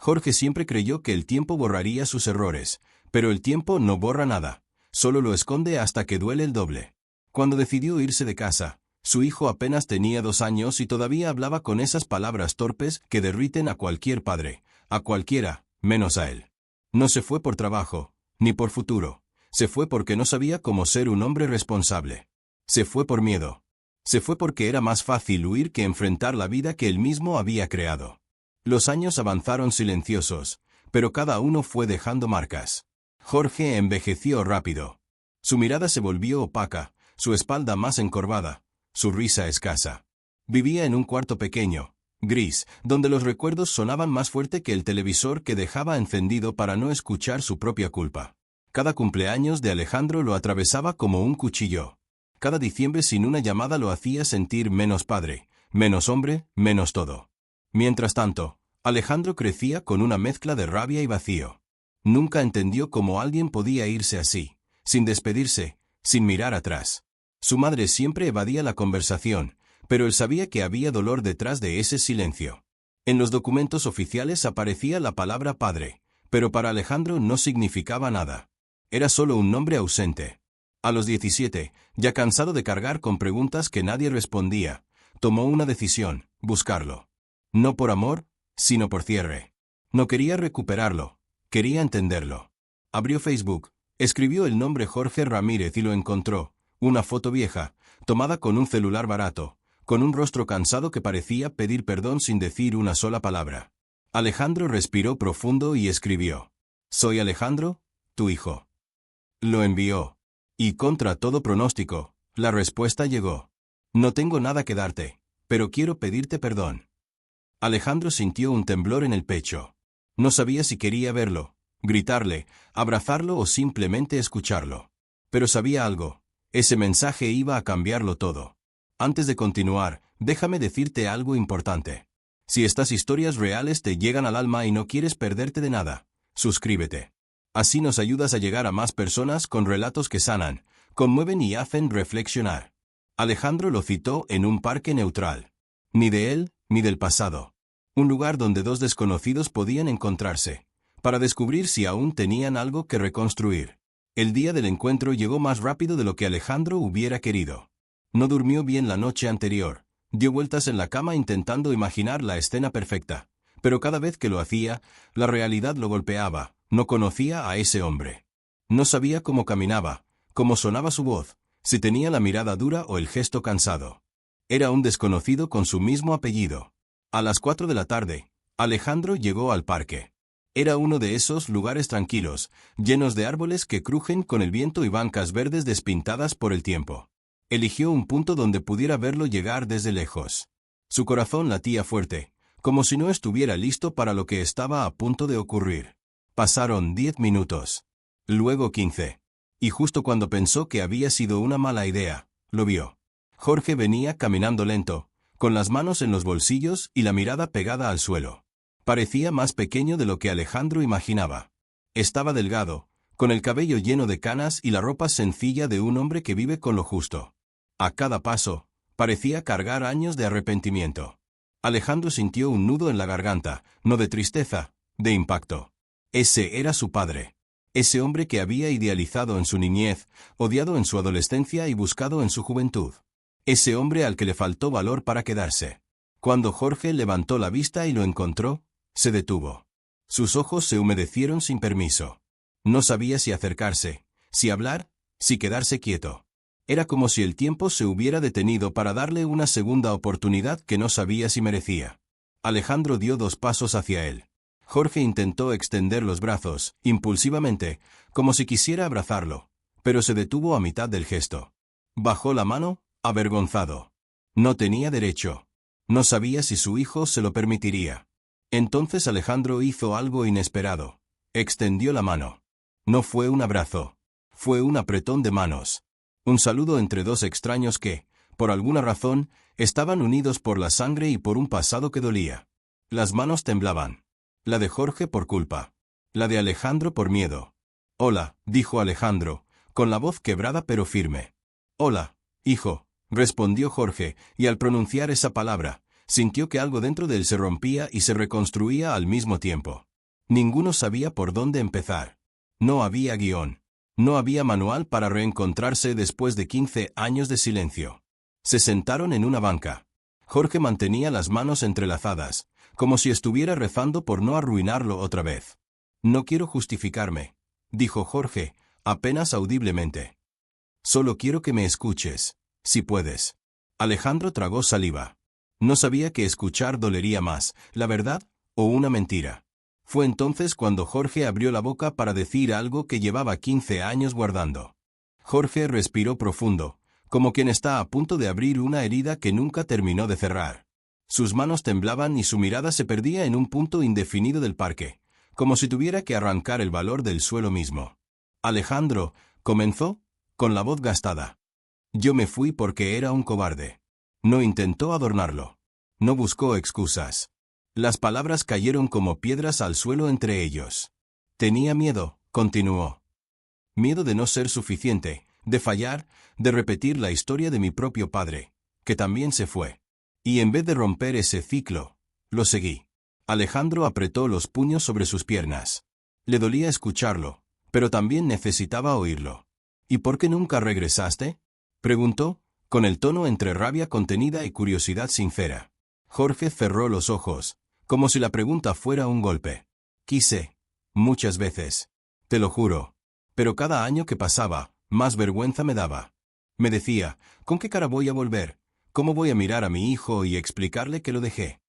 Jorge siempre creyó que el tiempo borraría sus errores, pero el tiempo no borra nada, solo lo esconde hasta que duele el doble. Cuando decidió irse de casa, su hijo apenas tenía 2 años y todavía hablaba con esas palabras torpes que derriten a cualquier padre, a cualquiera, menos a él. No se fue por trabajo, ni por futuro, se fue porque no sabía cómo ser un hombre responsable. Se fue por miedo. Se fue porque era más fácil huir que enfrentar la vida que él mismo había creado. Los años avanzaron silenciosos, pero cada uno fue dejando marcas. Jorge envejeció rápido. Su mirada se volvió opaca, su espalda más encorvada, su risa escasa. Vivía en un cuarto pequeño, gris, donde los recuerdos sonaban más fuerte que el televisor que dejaba encendido para no escuchar su propia culpa. Cada cumpleaños de Alejandro lo atravesaba como un cuchillo. Cada diciembre sin una llamada lo hacía sentir menos padre, menos hombre, menos todo. Mientras tanto, Alejandro crecía con una mezcla de rabia y vacío. Nunca entendió cómo alguien podía irse así, sin despedirse, sin mirar atrás. Su madre siempre evadía la conversación, pero él sabía que había dolor detrás de ese silencio. En los documentos oficiales aparecía la palabra padre, pero para Alejandro no significaba nada. Era solo un nombre ausente. A los 17, ya cansado de cargar con preguntas que nadie respondía, tomó una decisión: buscarlo. No por amor, sino por cierre. No quería recuperarlo, quería entenderlo. Abrió Facebook, escribió el nombre Jorge Ramírez y lo encontró, una foto vieja, tomada con un celular barato, con un rostro cansado que parecía pedir perdón sin decir una sola palabra. Alejandro respiró profundo y escribió: «Soy Alejandro, tu hijo». Lo envió. Y contra todo pronóstico, la respuesta llegó: «No tengo nada que darte, pero quiero pedirte perdón». Alejandro sintió un temblor en el pecho. No sabía si quería verlo, gritarle, abrazarlo o simplemente escucharlo. Pero sabía algo: ese mensaje iba a cambiarlo todo. Antes de continuar, déjame decirte algo importante. Si estas historias reales te llegan al alma y no quieres perderte de nada, suscríbete. Así nos ayudas a llegar a más personas con relatos que sanan, conmueven y hacen reflexionar. Alejandro lo citó en un parque neutral. Ni de él, ni del pasado. Un lugar donde 2 desconocidos podían encontrarse, para descubrir si aún tenían algo que reconstruir. El día del encuentro llegó más rápido de lo que Alejandro hubiera querido. No durmió bien la noche anterior, dio vueltas en la cama intentando imaginar la escena perfecta, pero cada vez que lo hacía, la realidad lo golpeaba. No conocía a ese hombre. No sabía cómo caminaba, cómo sonaba su voz, si tenía la mirada dura o el gesto cansado. Era un desconocido con su mismo apellido. A las 4 de la tarde, Alejandro llegó al parque. Era uno de esos lugares tranquilos, llenos de árboles que crujen con el viento y bancas verdes despintadas por el tiempo. Eligió un punto donde pudiera verlo llegar desde lejos. Su corazón latía fuerte, como si no estuviera listo para lo que estaba a punto de ocurrir. Pasaron 10 minutos. Luego 15. Y justo cuando pensó que había sido una mala idea, lo vio. Jorge venía caminando lento, con las manos en los bolsillos y la mirada pegada al suelo. Parecía más pequeño de lo que Alejandro imaginaba. Estaba delgado, con el cabello lleno de canas y la ropa sencilla de un hombre que vive con lo justo. A cada paso, parecía cargar años de arrepentimiento. Alejandro sintió un nudo en la garganta, no de tristeza, de impacto. Ese era su padre. Ese hombre que había idealizado en su niñez, odiado en su adolescencia y buscado en su juventud. Ese hombre al que le faltó valor para quedarse. Cuando Jorge levantó la vista y lo encontró, se detuvo. Sus ojos se humedecieron sin permiso. No sabía si acercarse, si hablar, si quedarse quieto. Era como si el tiempo se hubiera detenido para darle una segunda oportunidad que no sabía si merecía. Alejandro dio 2 pasos hacia él. Jorge intentó extender los brazos, impulsivamente, como si quisiera abrazarlo, pero se detuvo a mitad del gesto. Bajó la mano, avergonzado. No tenía derecho. No sabía si su hijo se lo permitiría. Entonces Alejandro hizo algo inesperado. Extendió la mano. No fue un abrazo. Fue un apretón de manos. Un saludo entre 2 extraños que, por alguna razón, estaban unidos por la sangre y por un pasado que dolía. Las manos temblaban. La de Jorge por culpa. La de Alejandro por miedo. «Hola», dijo Alejandro, con la voz quebrada pero firme. «Hola, hijo», respondió Jorge, y al pronunciar esa palabra, sintió que algo dentro de él se rompía y se reconstruía al mismo tiempo. Ninguno sabía por dónde empezar. No había guión. No había manual para reencontrarse después de 15 años de silencio. Se sentaron en una banca. Jorge mantenía las manos entrelazadas, como si estuviera rezando por no arruinarlo otra vez. No quiero justificarme, dijo Jorge, apenas audiblemente. Solo quiero que me escuches, si puedes. Alejandro tragó saliva. No sabía que escuchar dolería más, la verdad o una mentira. Fue entonces cuando Jorge abrió la boca para decir algo que llevaba 15 años guardando. Jorge respiró profundo, como quien está a punto de abrir una herida que nunca terminó de cerrar. Sus manos temblaban y su mirada se perdía en un punto indefinido del parque, como si tuviera que arrancar el valor del suelo mismo. Alejandro, comenzó, con la voz gastada. Yo me fui porque era un cobarde. No intentó adornarlo. No buscó excusas. Las palabras cayeron como piedras al suelo entre ellos. Tenía miedo, continuó. Miedo de no ser suficiente, de fallar, de repetir la historia de mi propio padre, que también se fue. Y en vez de romper ese ciclo, lo seguí. Alejandro apretó los puños sobre sus piernas. Le dolía escucharlo, pero también necesitaba oírlo. ¿Y por qué nunca regresaste?, preguntó, con el tono entre rabia contenida y curiosidad sincera. Jorge cerró los ojos, como si la pregunta fuera un golpe. Quise, muchas veces. Te lo juro. Pero cada año que pasaba, más vergüenza me daba. Me decía, ¿con qué cara voy a volver? ¿Cómo voy a mirar a mi hijo y explicarle que lo dejé?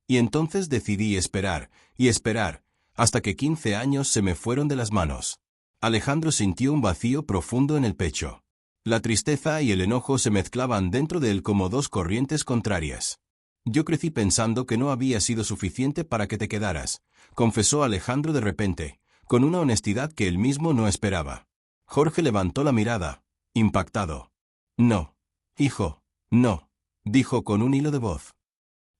Y entonces decidí esperar, y esperar, hasta que 15 años se me fueron de las manos. Alejandro sintió un vacío profundo en el pecho. La tristeza y el enojo se mezclaban dentro de él como dos corrientes contrarias. Yo crecí pensando que no había sido suficiente para que te quedaras, confesó Alejandro de repente, con una honestidad que él mismo no esperaba. Jorge levantó la mirada, impactado. No, hijo, no, dijo con un hilo de voz.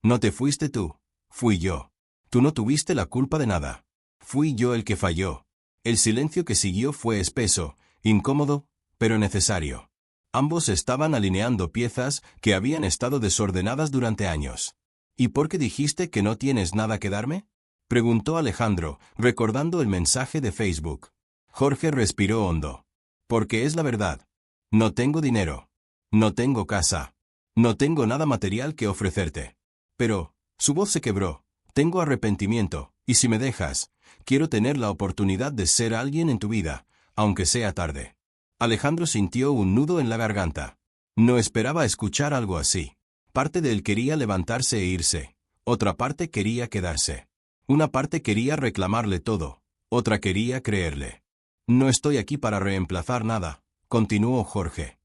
No te fuiste tú, fui yo. Tú no tuviste la culpa de nada. Fui yo el que falló. El silencio que siguió fue espeso, incómodo, pero necesario. Ambos estaban alineando piezas que habían estado desordenadas durante años. ¿Y por qué dijiste que no tienes nada que darme?, preguntó Alejandro, recordando el mensaje de Facebook. Jorge respiró hondo. Porque es la verdad. No tengo dinero. No tengo casa. No tengo nada material que ofrecerte. Pero, su voz se quebró. Tengo arrepentimiento, y si me dejas, quiero tener la oportunidad de ser alguien en tu vida, aunque sea tarde. Alejandro sintió un nudo en la garganta. No esperaba escuchar algo así. Parte de él quería levantarse e irse. Otra parte quería quedarse. Una parte quería reclamarle todo. Otra quería creerle. No estoy aquí para reemplazar nada, continuó Jorge.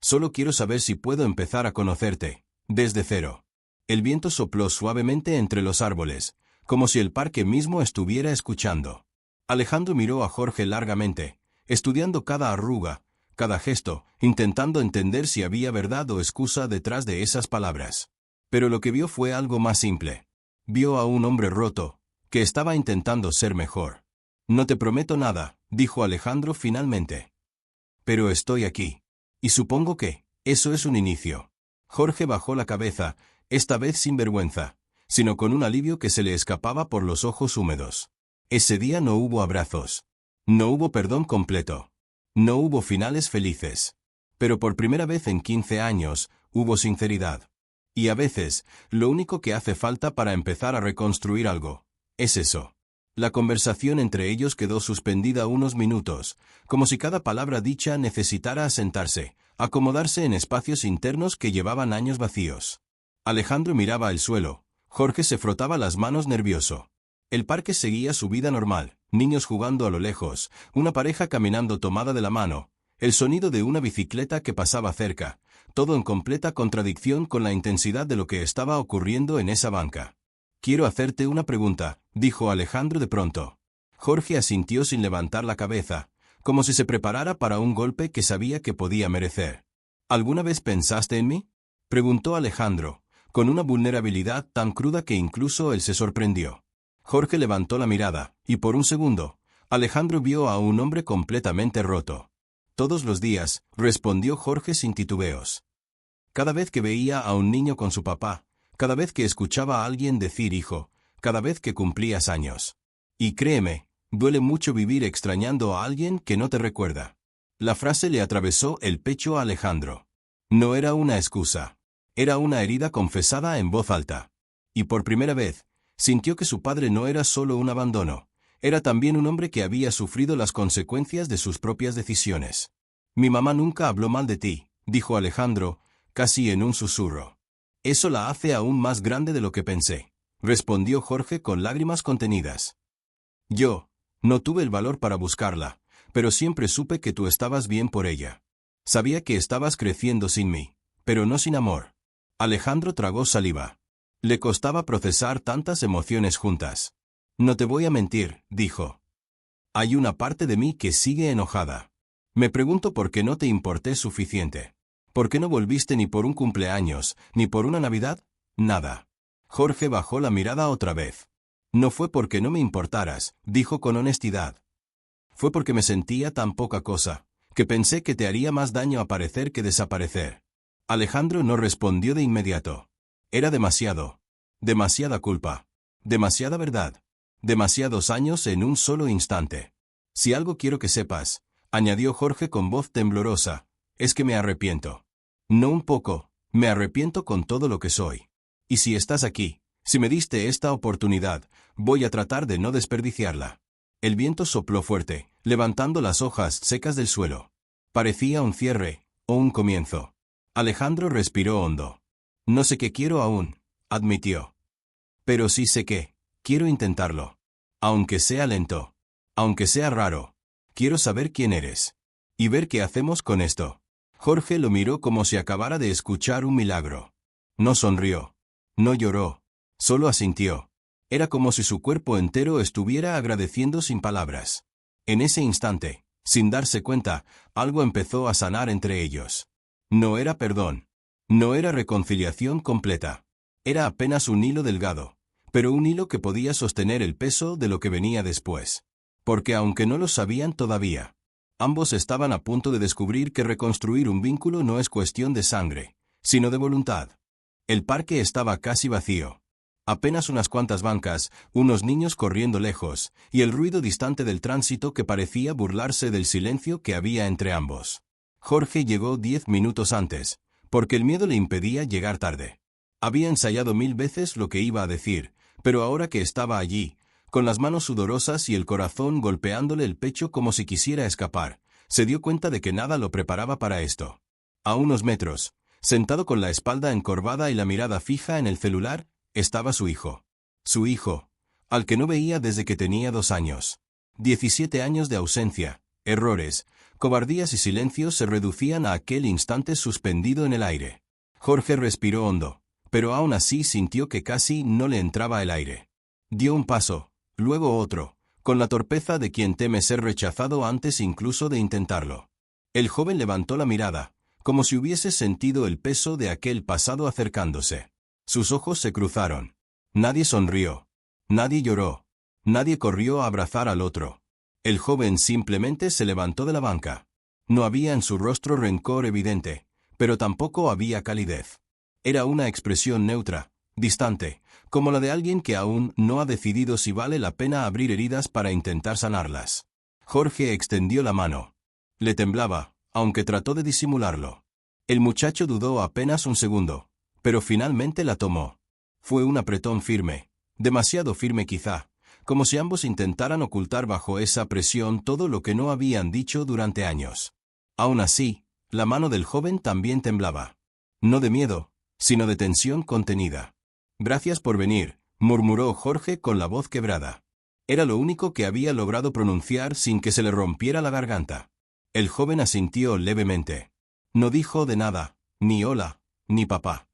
Solo quiero saber si puedo empezar a conocerte, desde cero. El viento sopló suavemente entre los árboles, como si el parque mismo estuviera escuchando. Alejandro miró a Jorge largamente, estudiando cada arruga, cada gesto, intentando entender si había verdad o excusa detrás de esas palabras. Pero lo que vio fue algo más simple. Vio a un hombre roto, que estaba intentando ser mejor. No te prometo nada, dijo Alejandro finalmente. Pero estoy aquí. Y supongo que, eso es un inicio. Jorge bajó la cabeza, esta vez sin vergüenza, sino con un alivio que se le escapaba por los ojos húmedos. Ese día no hubo abrazos. No hubo perdón completo. No hubo finales felices. Pero por primera vez en 15 años, hubo sinceridad. Y a veces, lo único que hace falta para empezar a reconstruir algo, es eso. La conversación entre ellos quedó suspendida unos minutos, como si cada palabra dicha necesitara asentarse, acomodarse en espacios internos que llevaban años vacíos. Alejandro miraba el suelo, Jorge se frotaba las manos nervioso. El parque seguía su vida normal, niños jugando a lo lejos, una pareja caminando tomada de la mano, el sonido de una bicicleta que pasaba cerca, todo en completa contradicción con la intensidad de lo que estaba ocurriendo en esa banca. Quiero hacerte una pregunta, dijo Alejandro de pronto. Jorge asintió sin levantar la cabeza, como si se preparara para un golpe que sabía que podía merecer. ¿Alguna vez pensaste en mí?, preguntó Alejandro, con una vulnerabilidad tan cruda que incluso él se sorprendió. Jorge levantó la mirada, y por un segundo, Alejandro vio a un hombre completamente roto. Todos los días, respondió Jorge sin titubeos. Cada vez que veía a un niño con su papá, cada vez que escuchaba a alguien decir hijo, cada vez que cumplías años. Y créeme, duele mucho vivir extrañando a alguien que no te recuerda. La frase le atravesó el pecho a Alejandro. No era una excusa. Era una herida confesada en voz alta. Y por primera vez, sintió que su padre no era solo un abandono, era también un hombre que había sufrido las consecuencias de sus propias decisiones. Mi mamá nunca habló mal de ti, dijo Alejandro, casi en un susurro. Eso la hace aún más grande de lo que pensé, respondió Jorge con lágrimas contenidas. Yo no tuve el valor para buscarla, pero siempre supe que tú estabas bien por ella. Sabía que estabas creciendo sin mí, pero no sin amor. Alejandro tragó saliva. Le costaba procesar tantas emociones juntas. No te voy a mentir, dijo. Hay una parte de mí que sigue enojada. Me pregunto por qué no te importé suficiente. ¿Por qué no volviste ni por un cumpleaños, ni por una Navidad? Nada. Jorge bajó la mirada otra vez. No fue porque no me importaras, dijo con honestidad. Fue porque me sentía tan poca cosa, que pensé que te haría más daño aparecer que desaparecer. Alejandro no respondió de inmediato. Era demasiado. Demasiada culpa. Demasiada verdad. Demasiados años en un solo instante. Si algo quiero que sepas, añadió Jorge con voz temblorosa, es que me arrepiento. No un poco, me arrepiento con todo lo que soy. Y si estás aquí, si me diste esta oportunidad, voy a tratar de no desperdiciarla. El viento sopló fuerte, levantando las hojas secas del suelo. Parecía un cierre, o un comienzo. Alejandro respiró hondo. No sé qué quiero aún, admitió. Pero sí sé qué, quiero intentarlo. Aunque sea lento. Aunque sea raro. Quiero saber quién eres. Y ver qué hacemos con esto. Jorge lo miró como si acabara de escuchar un milagro. No sonrió. No lloró. Solo asintió. Era como si su cuerpo entero estuviera agradeciendo sin palabras. En ese instante, sin darse cuenta, algo empezó a sanar entre ellos. No era perdón. No era reconciliación completa. Era apenas un hilo delgado, pero un hilo que podía sostener el peso de lo que venía después. Porque aunque no lo sabían todavía, ambos estaban a punto de descubrir que reconstruir un vínculo no es cuestión de sangre, sino de voluntad. El parque estaba casi vacío. Apenas unas cuantas bancas, unos niños corriendo lejos, y el ruido distante del tránsito que parecía burlarse del silencio que había entre ambos. Jorge llegó 10 minutos antes, porque el miedo le impedía llegar tarde. Había ensayado 1000 veces lo que iba a decir, pero ahora que estaba allí, con las manos sudorosas y el corazón golpeándole el pecho como si quisiera escapar, se dio cuenta de que nada lo preparaba para esto. A unos metros, sentado con la espalda encorvada y la mirada fija en el celular, estaba su hijo. Su hijo, al que no veía desde que tenía 2 años. 17 años de ausencia, errores, cobardías y silencios se reducían a aquel instante suspendido en el aire. Jorge respiró hondo, pero aún así sintió que casi no le entraba el aire. Dio un paso, luego otro, con la torpeza de quien teme ser rechazado antes incluso de intentarlo. El joven levantó la mirada, como si hubiese sentido el peso de aquel pasado acercándose. Sus ojos se cruzaron. Nadie sonrió. Nadie lloró. Nadie corrió a abrazar al otro. El joven simplemente se levantó de la banca. No había en su rostro rencor evidente, pero tampoco había calidez. Era una expresión neutra, distante, como la de alguien que aún no ha decidido si vale la pena abrir heridas para intentar sanarlas. Jorge extendió la mano. Le temblaba, aunque trató de disimularlo. El muchacho dudó apenas un segundo, pero finalmente la tomó. Fue un apretón firme, demasiado firme quizá, como si ambos intentaran ocultar bajo esa presión todo lo que no habían dicho durante años. Aún así, la mano del joven también temblaba. No de miedo, sino de tensión contenida. Gracias por venir, murmuró Jorge con la voz quebrada. Era lo único que había logrado pronunciar sin que se le rompiera la garganta. El joven asintió levemente. No dijo de nada, ni hola, ni papá.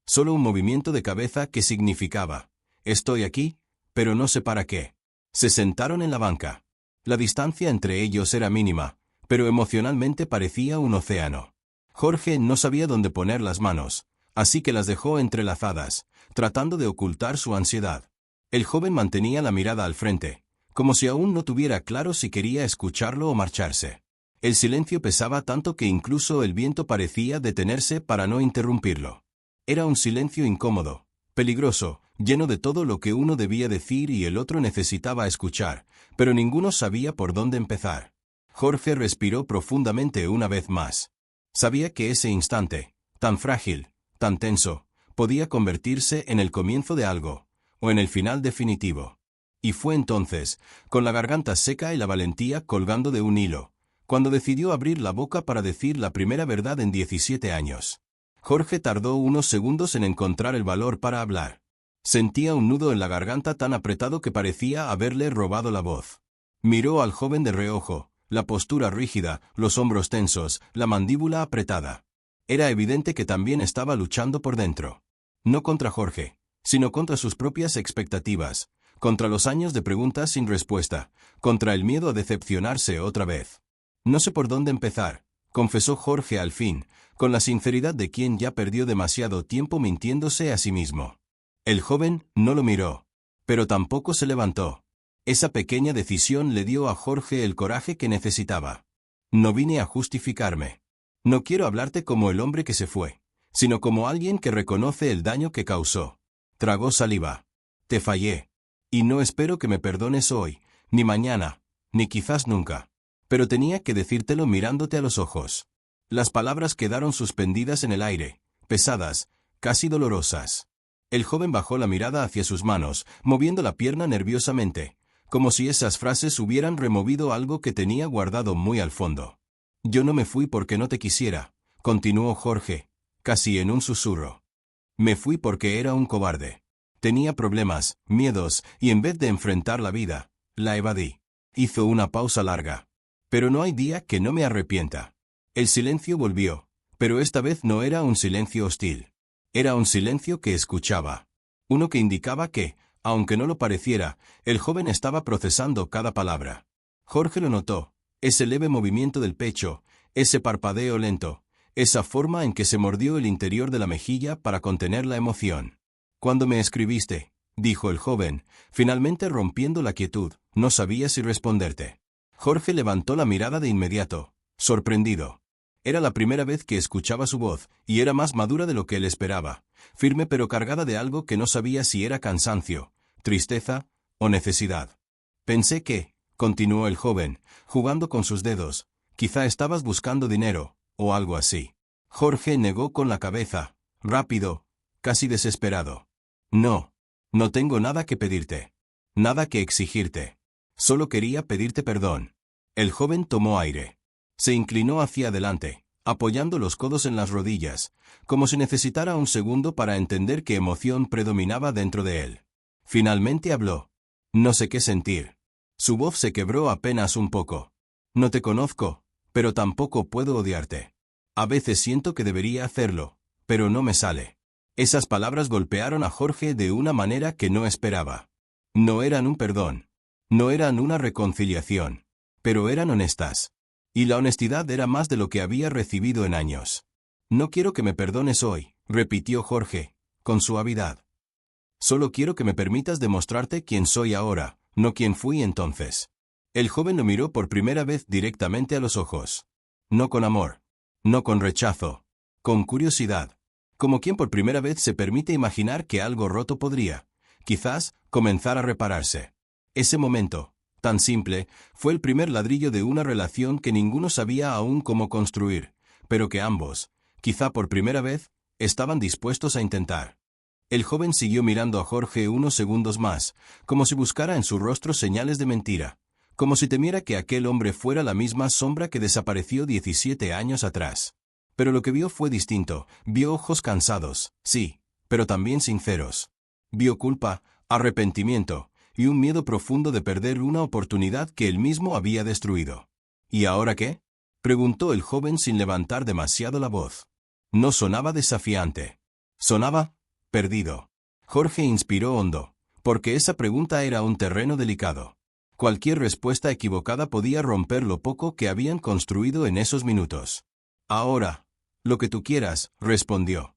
Solo un movimiento de cabeza que significaba, estoy aquí, pero no sé para qué. Se sentaron en la banca. La distancia entre ellos era mínima, pero emocionalmente parecía un océano. Jorge no sabía dónde poner las manos, así que las dejó entrelazadas, tratando de ocultar su ansiedad. El joven mantenía la mirada al frente, como si aún no tuviera claro si quería escucharlo o marcharse. El silencio pesaba tanto que incluso el viento parecía detenerse para no interrumpirlo. Era un silencio incómodo, peligroso, lleno de todo lo que uno debía decir y el otro necesitaba escuchar, pero ninguno sabía por dónde empezar. Jorge respiró profundamente una vez más. Sabía que ese instante, tan frágil, tan tenso, podía convertirse en el comienzo de algo, o en el final definitivo. Y fue entonces, con la garganta seca y la valentía colgando de un hilo, cuando decidió abrir la boca para decir la primera verdad en 17 años. Jorge tardó unos segundos en encontrar el valor para hablar. Sentía un nudo en la garganta tan apretado que parecía haberle robado la voz. Miró al joven de reojo, la postura rígida, los hombros tensos, la mandíbula apretada. Era evidente que también estaba luchando por dentro. No contra Jorge, sino contra sus propias expectativas, contra los años de preguntas sin respuesta, contra el miedo a decepcionarse otra vez. No sé por dónde empezar, confesó Jorge al fin, con la sinceridad de quien ya perdió demasiado tiempo mintiéndose a sí mismo. El joven no lo miró, pero tampoco se levantó. Esa pequeña decisión le dio a Jorge el coraje que necesitaba. No vine a justificarme. No quiero hablarte como el hombre que se fue, sino como alguien que reconoce el daño que causó. Tragó saliva. Te fallé. Y no espero que me perdones hoy, ni mañana, ni quizás nunca. Pero tenía que decírtelo mirándote a los ojos. Las palabras quedaron suspendidas en el aire, pesadas, casi dolorosas. El joven bajó la mirada hacia sus manos, moviendo la pierna nerviosamente, como si esas frases hubieran removido algo que tenía guardado muy al fondo. Yo no me fui porque no te quisiera, continuó Jorge, casi en un susurro. Me fui porque era un cobarde. Tenía problemas, miedos, y en vez de enfrentar la vida, la evadí. Hizo una pausa larga. Pero no hay día que no me arrepienta. El silencio volvió, pero esta vez no era un silencio hostil. Era un silencio que escuchaba. Uno que indicaba que, aunque no lo pareciera, el joven estaba procesando cada palabra. Jorge lo notó, ese leve movimiento del pecho, ese parpadeo lento, esa forma en que se mordió el interior de la mejilla para contener la emoción. Cuando me escribiste, dijo el joven, finalmente rompiendo la quietud, no sabía si responderte. Jorge levantó la mirada de inmediato, sorprendido. Era la primera vez que escuchaba su voz, y era más madura de lo que él esperaba, firme pero cargada de algo que no sabía si era cansancio, tristeza o necesidad. Pensé que, continuó el joven, jugando con sus dedos, quizá estabas buscando dinero, o algo así. Jorge negó con la cabeza, rápido, casi desesperado. No, no tengo nada que pedirte. Nada que exigirte. Solo quería pedirte perdón. El joven tomó aire. Se inclinó hacia adelante, apoyando los codos en las rodillas, como si necesitara un segundo para entender qué emoción predominaba dentro de él. Finalmente habló. No sé qué sentir. Su voz se quebró apenas un poco. No te conozco, pero tampoco puedo odiarte. A veces siento que debería hacerlo, pero no me sale. Esas palabras golpearon a Jorge de una manera que no esperaba. No eran un perdón. No eran una reconciliación. Pero eran honestas. Y la honestidad era más de lo que había recibido en años. No quiero que me perdones hoy, repitió Jorge, con suavidad. Solo quiero que me permitas demostrarte quién soy ahora, no quién fui entonces. El joven lo miró por primera vez directamente a los ojos. No con amor. No con rechazo. Con curiosidad. Como quien por primera vez se permite imaginar que algo roto podría, quizás, comenzar a repararse. Ese momento, tan simple, fue el primer ladrillo de una relación que ninguno sabía aún cómo construir, pero que ambos, quizá por primera vez, estaban dispuestos a intentar. El joven siguió mirando a Jorge unos segundos más, como si buscara en su rostro señales de mentira, como si temiera que aquel hombre fuera la misma sombra que desapareció 17 años atrás. Pero lo que vio fue distinto, vio ojos cansados, sí, pero también sinceros. Vio culpa, arrepentimiento, y un miedo profundo de perder una oportunidad que él mismo había destruido. ¿Y ahora qué?, preguntó el joven sin levantar demasiado la voz. No sonaba desafiante. Sonaba perdido. Jorge inspiró hondo, porque esa pregunta era un terreno delicado. Cualquier respuesta equivocada podía romper lo poco que habían construido en esos minutos. Ahora, lo que tú quieras, respondió.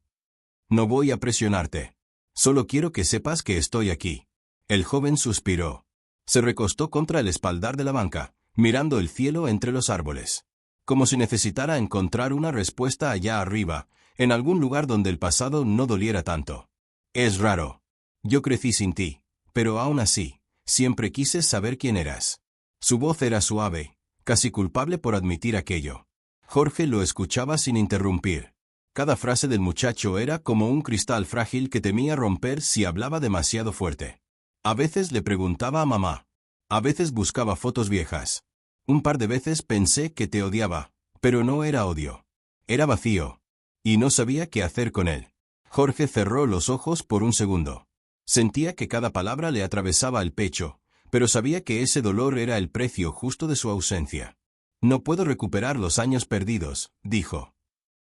No voy a presionarte. Solo quiero que sepas que estoy aquí. El joven suspiró. Se recostó contra el espaldar de la banca, mirando el cielo entre los árboles. Como si necesitara encontrar una respuesta allá arriba, en algún lugar donde el pasado no doliera tanto. Es raro. Yo crecí sin ti, pero aún así, siempre quise saber quién eras. Su voz era suave, casi culpable por admitir aquello. Jorge lo escuchaba sin interrumpir. Cada frase del muchacho era como un cristal frágil que temía romper si hablaba demasiado fuerte. A veces le preguntaba a mamá. A veces buscaba fotos viejas. Un par de veces pensé que te odiaba, pero no era odio. Era vacío. Y no sabía qué hacer con él. Jorge cerró los ojos por un segundo. Sentía que cada palabra le atravesaba el pecho, pero sabía que ese dolor era el precio justo de su ausencia. No puedo recuperar los años perdidos, dijo.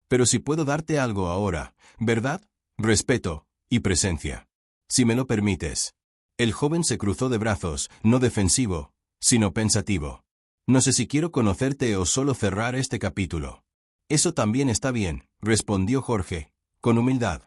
Pero sí puedo darte algo ahora, ¿verdad? Respeto y presencia. Si me lo permites. El joven se cruzó de brazos, no defensivo, sino pensativo. No sé si quiero conocerte o solo cerrar este capítulo. Eso también está bien, respondió Jorge, con humildad.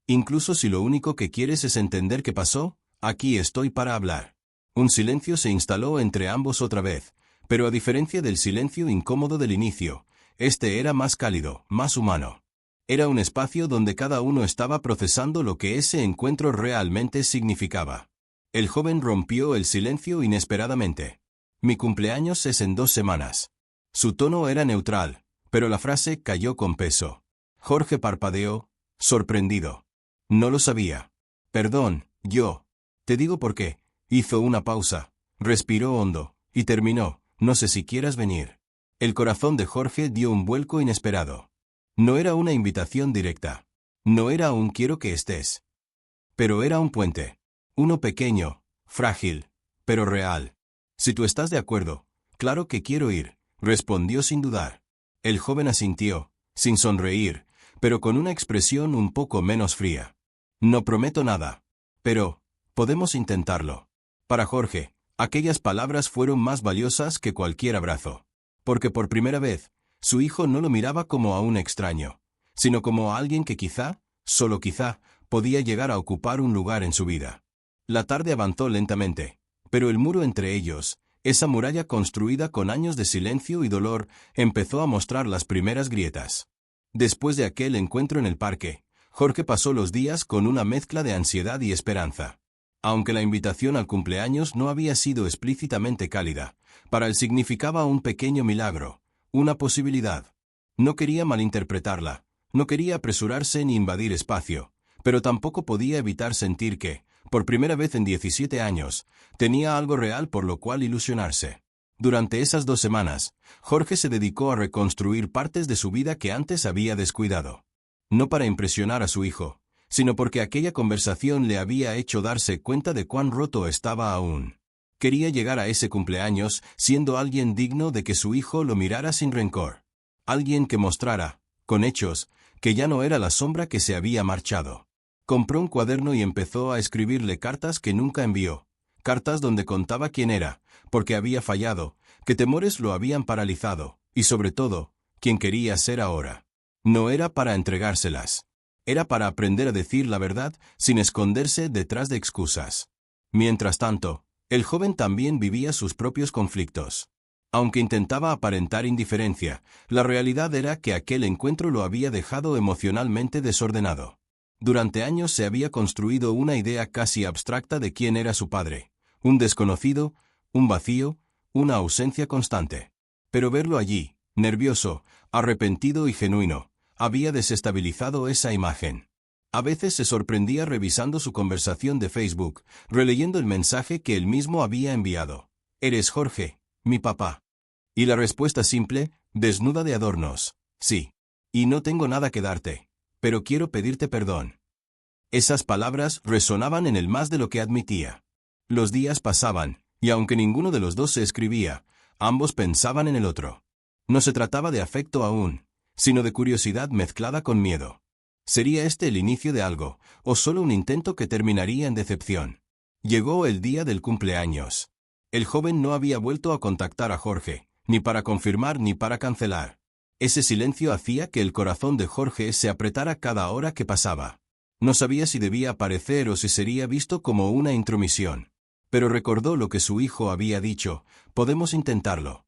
Incluso si lo único que quieres es entender qué pasó, aquí estoy para hablar. Un silencio se instaló entre ambos otra vez, pero a diferencia del silencio incómodo del inicio, este era más cálido, más humano. Era un espacio donde cada uno estaba procesando lo que ese encuentro realmente significaba. El joven rompió el silencio inesperadamente. Mi cumpleaños es en 2 semanas. Su tono era neutral, pero la frase cayó con peso. Jorge parpadeó, sorprendido. No lo sabía. Perdón, yo. Te digo por qué. Hizo una pausa, respiró hondo, y terminó, no sé si quieras venir. El corazón de Jorge dio un vuelco inesperado. No era una invitación directa. No era un quiero que estés. Pero era un puente. Uno pequeño, frágil, pero real. Si tú estás de acuerdo, claro que quiero ir, respondió sin dudar. El joven asintió, sin sonreír, pero con una expresión un poco menos fría. No prometo nada. Pero, podemos intentarlo. Para Jorge, aquellas palabras fueron más valiosas que cualquier abrazo. Porque por primera vez, su hijo no lo miraba como a un extraño, sino como a alguien que quizá, solo quizá, podía llegar a ocupar un lugar en su vida. La tarde avanzó lentamente, pero el muro entre ellos, esa muralla construida con años de silencio y dolor, empezó a mostrar las primeras grietas. Después de aquel encuentro en el parque, Jorge pasó los días con una mezcla de ansiedad y esperanza. Aunque la invitación al cumpleaños no había sido explícitamente cálida, para él significaba un pequeño milagro, una posibilidad. No quería malinterpretarla, no quería apresurarse ni invadir espacio, pero tampoco podía evitar sentir que, por primera vez en 17 años, tenía algo real por lo cual ilusionarse. Durante esas 2 semanas, Jorge se dedicó a reconstruir partes de su vida que antes había descuidado. No para impresionar a su hijo, sino porque aquella conversación le había hecho darse cuenta de cuán roto estaba aún. Quería llegar a ese cumpleaños siendo alguien digno de que su hijo lo mirara sin rencor. Alguien que mostrara, con hechos, que ya no era la sombra que se había marchado. Compró un cuaderno y empezó a escribirle cartas que nunca envió. Cartas donde contaba quién era, porque había fallado, qué temores lo habían paralizado, y sobre todo, quién quería ser ahora. No era para entregárselas. Era para aprender a decir la verdad sin esconderse detrás de excusas. Mientras tanto, el joven también vivía sus propios conflictos. Aunque intentaba aparentar indiferencia, la realidad era que aquel encuentro lo había dejado emocionalmente desordenado. Durante años se había construido una idea casi abstracta de quién era su padre. Un desconocido, un vacío, una ausencia constante. Pero verlo allí, nervioso, arrepentido y genuino, había desestabilizado esa imagen. A veces se sorprendía revisando su conversación de Facebook, releyendo el mensaje que él mismo había enviado. «¿Eres Jorge, mi papá?» Y la respuesta simple, desnuda de adornos. «Sí. Y no tengo nada que darte, pero quiero pedirte perdón». Esas palabras resonaban en él más de lo que admitía. Los días pasaban, y aunque ninguno de los dos se escribía, ambos pensaban en el otro. No se trataba de afecto aún, sino de curiosidad mezclada con miedo. ¿Sería este el inicio de algo, o solo un intento que terminaría en decepción? Llegó el día del cumpleaños. El joven no había vuelto a contactar a Jorge, ni para confirmar ni para cancelar. Ese silencio hacía que el corazón de Jorge se apretara cada hora que pasaba. No sabía si debía aparecer o si sería visto como una intromisión. Pero recordó lo que su hijo había dicho: «Podemos intentarlo».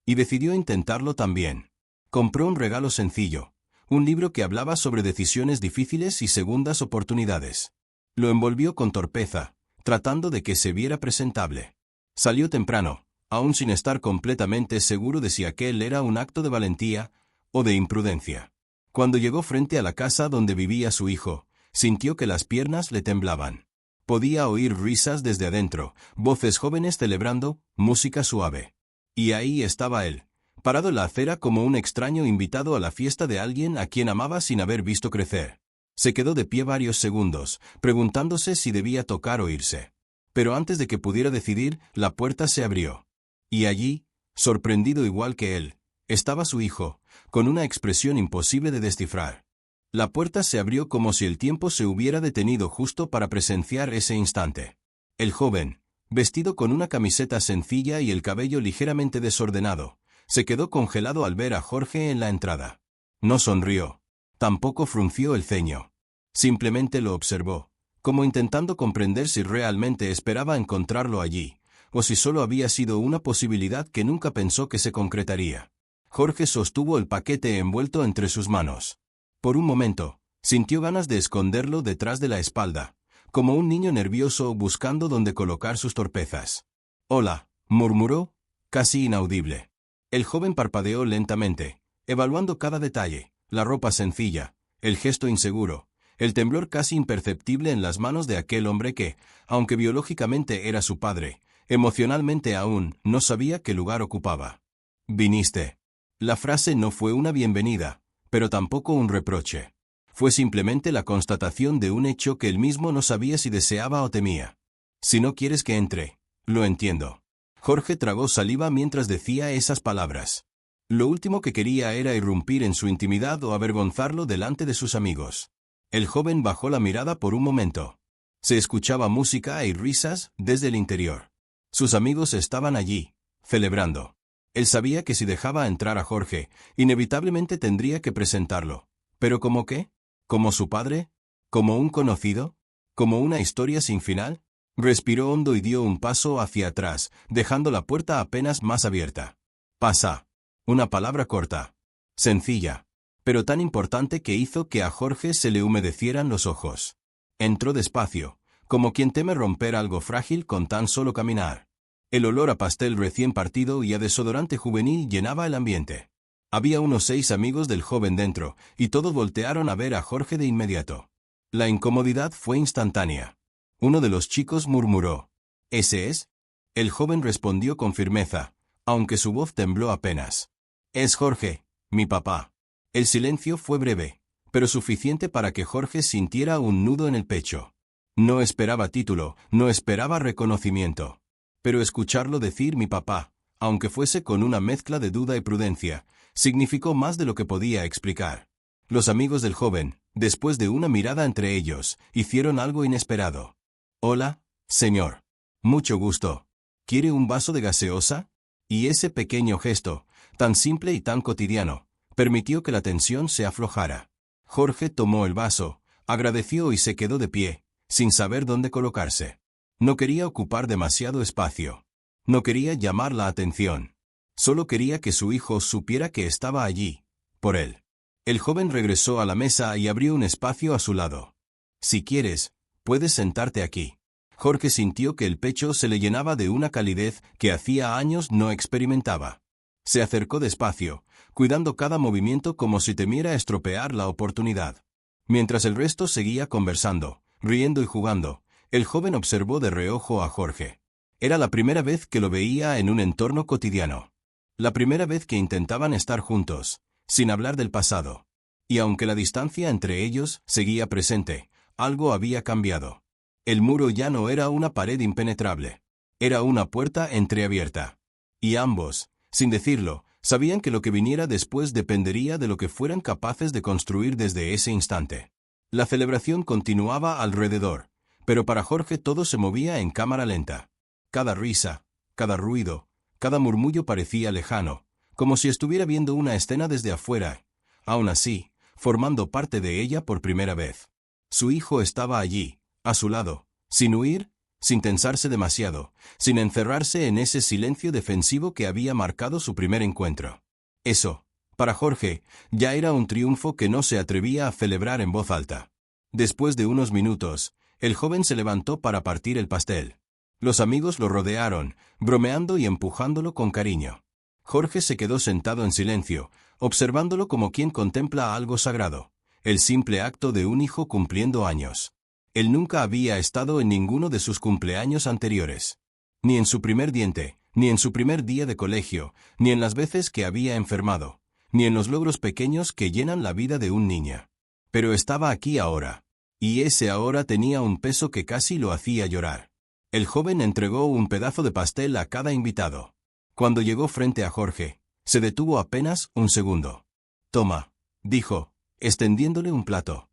Y decidió intentarlo también. Compró un regalo sencillo, un libro que hablaba sobre decisiones difíciles y segundas oportunidades. Lo envolvió con torpeza, tratando de que se viera presentable. Salió temprano, aún sin estar completamente seguro de si aquel era un acto de valentía o de imprudencia. Cuando llegó frente a la casa donde vivía su hijo, sintió que las piernas le temblaban. Podía oír risas desde adentro, voces jóvenes celebrando, música suave. Y ahí estaba él, parado en la acera como un extraño invitado a la fiesta de alguien a quien amaba sin haber visto crecer. Se quedó de pie varios segundos, preguntándose si debía tocar o irse. Pero antes de que pudiera decidir, la puerta se abrió. Y allí, sorprendido igual que él, estaba su hijo, con una expresión imposible de descifrar. La puerta se abrió como si el tiempo se hubiera detenido justo para presenciar ese instante. El joven, vestido con una camiseta sencilla y el cabello ligeramente desordenado, se quedó congelado al ver a Jorge en la entrada. No sonrió. Tampoco frunció el ceño. Simplemente lo observó, como intentando comprender si realmente esperaba encontrarlo allí, o si solo había sido una posibilidad que nunca pensó que se concretaría. Jorge sostuvo el paquete envuelto entre sus manos. Por un momento, sintió ganas de esconderlo detrás de la espalda, como un niño nervioso buscando dónde colocar sus torpezas. «Hola», murmuró, casi inaudible. El joven parpadeó lentamente, evaluando cada detalle, la ropa sencilla, el gesto inseguro, el temblor casi imperceptible en las manos de aquel hombre que, aunque biológicamente era su padre, emocionalmente aún no sabía qué lugar ocupaba. «¿Viniste?» La frase no fue una bienvenida, pero tampoco un reproche. Fue simplemente la constatación de un hecho que él mismo no sabía si deseaba o temía. «Si no quieres que entre, lo entiendo». Jorge tragó saliva mientras decía esas palabras. Lo último que quería era irrumpir en su intimidad o avergonzarlo delante de sus amigos. El joven bajó la mirada por un momento. Se escuchaba música y risas desde el interior. Sus amigos estaban allí, celebrando. Él sabía que si dejaba entrar a Jorge, inevitablemente tendría que presentarlo. ¿Pero cómo qué? ¿Como su padre? ¿Como un conocido? ¿Como una historia sin final? Respiró hondo y dio un paso hacia atrás, dejando la puerta apenas más abierta. «Pasa». Una palabra corta, sencilla, pero tan importante que hizo que a Jorge se le humedecieran los ojos. Entró despacio, como quien teme romper algo frágil con tan solo caminar. El olor a pastel recién partido y a desodorante juvenil llenaba el ambiente. Había unos 6 amigos del joven dentro, y todos voltearon a ver a Jorge de inmediato. La incomodidad fue instantánea. Uno de los chicos murmuró: «¿Ese es?». El joven respondió con firmeza, aunque su voz tembló apenas: «Es Jorge, mi papá». El silencio fue breve, pero suficiente para que Jorge sintiera un nudo en el pecho. No esperaba título, no esperaba reconocimiento. Pero escucharlo decir «mi papá», aunque fuese con una mezcla de duda y prudencia, significó más de lo que podía explicar. Los amigos del joven, después de una mirada entre ellos, hicieron algo inesperado. «Hola, señor. Mucho gusto. ¿Quiere un vaso de gaseosa?». Y ese pequeño gesto, tan simple y tan cotidiano, permitió que la tensión se aflojara. Jorge tomó el vaso, agradeció y se quedó de pie, sin saber dónde colocarse. No quería ocupar demasiado espacio. No quería llamar la atención. Solo quería que su hijo supiera que estaba allí, por él. El joven regresó a la mesa y abrió un espacio a su lado. «Si quieres, puedes sentarte aquí». Jorge sintió que el pecho se le llenaba de una calidez que hacía años no experimentaba. Se acercó despacio, cuidando cada movimiento como si temiera estropear la oportunidad. Mientras el resto seguía conversando, riendo y jugando, el joven observó de reojo a Jorge. Era la primera vez que lo veía en un entorno cotidiano. La primera vez que intentaban estar juntos, sin hablar del pasado. Y aunque la distancia entre ellos seguía presente, algo había cambiado. El muro ya no era una pared impenetrable. Era una puerta entreabierta. Y ambos, sin decirlo, sabían que lo que viniera después dependería de lo que fueran capaces de construir desde ese instante. La celebración continuaba alrededor, pero para Jorge todo se movía en cámara lenta. Cada risa, cada ruido, cada murmullo parecía lejano, como si estuviera viendo una escena desde afuera, aún así, formando parte de ella por primera vez. Su hijo estaba allí, a su lado, sin huir, sin tensarse demasiado, sin encerrarse en ese silencio defensivo que había marcado su primer encuentro. Eso, para Jorge, ya era un triunfo que no se atrevía a celebrar en voz alta. Después de unos minutos, El joven se levantó para partir el pastel. Los amigos lo rodearon, bromeando y empujándolo con cariño. Jorge se quedó sentado en silencio, observándolo como quien contempla algo sagrado, el simple acto de un hijo cumpliendo años. Él nunca había estado en ninguno de sus cumpleaños anteriores. Ni en su primer diente, ni en su primer día de colegio, ni en las veces que había enfermado, ni en los logros pequeños que llenan la vida de un niño. Pero estaba aquí ahora. Y ese ahora tenía un peso que casi lo hacía llorar. El joven entregó un pedazo de pastel a cada invitado. Cuando llegó frente a Jorge, se detuvo apenas un segundo. «Toma», dijo, extendiéndole un plato.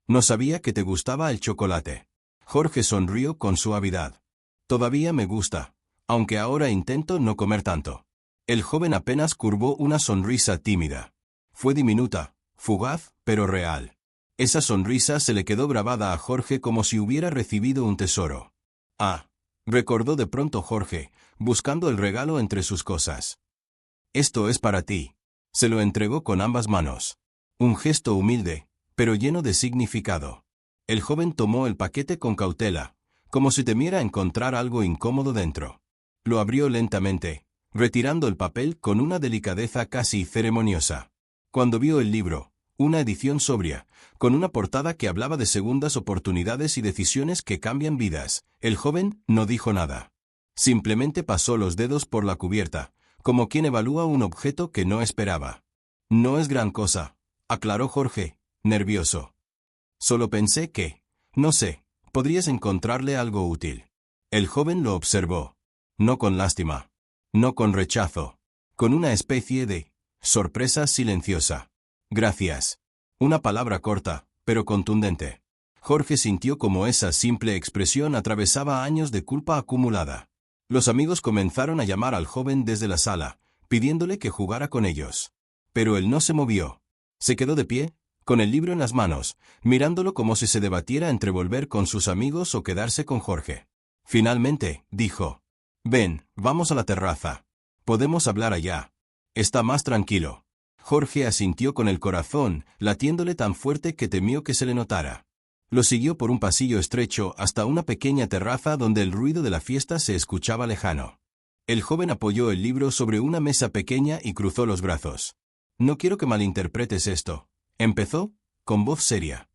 «No sabía que te gustaba el chocolate». Jorge sonrió con suavidad. «Todavía me gusta, aunque ahora intento no comer tanto». El joven apenas curvó una sonrisa tímida. Fue diminuta, fugaz, pero real. Esa sonrisa se le quedó grabada a Jorge como si hubiera recibido un tesoro. «Ah», recordó de pronto Jorge, buscando el regalo entre sus cosas. «Esto es para ti». Se lo entregó con ambas manos. Un gesto humilde, pero lleno de significado. El joven tomó el paquete con cautela, como si temiera encontrar algo incómodo dentro. Lo abrió lentamente, retirando el papel con una delicadeza casi ceremoniosa. Cuando vio el libro, una edición sobria, con una portada que hablaba de segundas oportunidades y decisiones que cambian vidas, el joven no dijo nada. Simplemente pasó los dedos por la cubierta, como quien evalúa un objeto que no esperaba. «No es gran cosa», aclaró Jorge, nervioso. «Solo pensé que, no sé, podrías encontrarle algo útil». El joven lo observó. No con lástima. No con rechazo. Con una especie de sorpresa silenciosa. «Gracias». Una palabra corta, pero contundente. Jorge sintió como esa simple expresión atravesaba años de culpa acumulada. Los amigos comenzaron a llamar al joven desde la sala, pidiéndole que jugara con ellos. Pero él no se movió. Se quedó de pie, con el libro en las manos, mirándolo como si se debatiera entre volver con sus amigos o quedarse con Jorge. Finalmente, dijo: «Ven, vamos a la terraza. Podemos hablar allá. Está más tranquilo». Jorge asintió con el corazón, latiéndole tan fuerte que temió que se le notara. Lo siguió por un pasillo estrecho hasta una pequeña terraza donde el ruido de la fiesta se escuchaba lejano. El joven apoyó el libro sobre una mesa pequeña y cruzó los brazos. «No quiero que malinterpretes esto», empezó, con voz seria.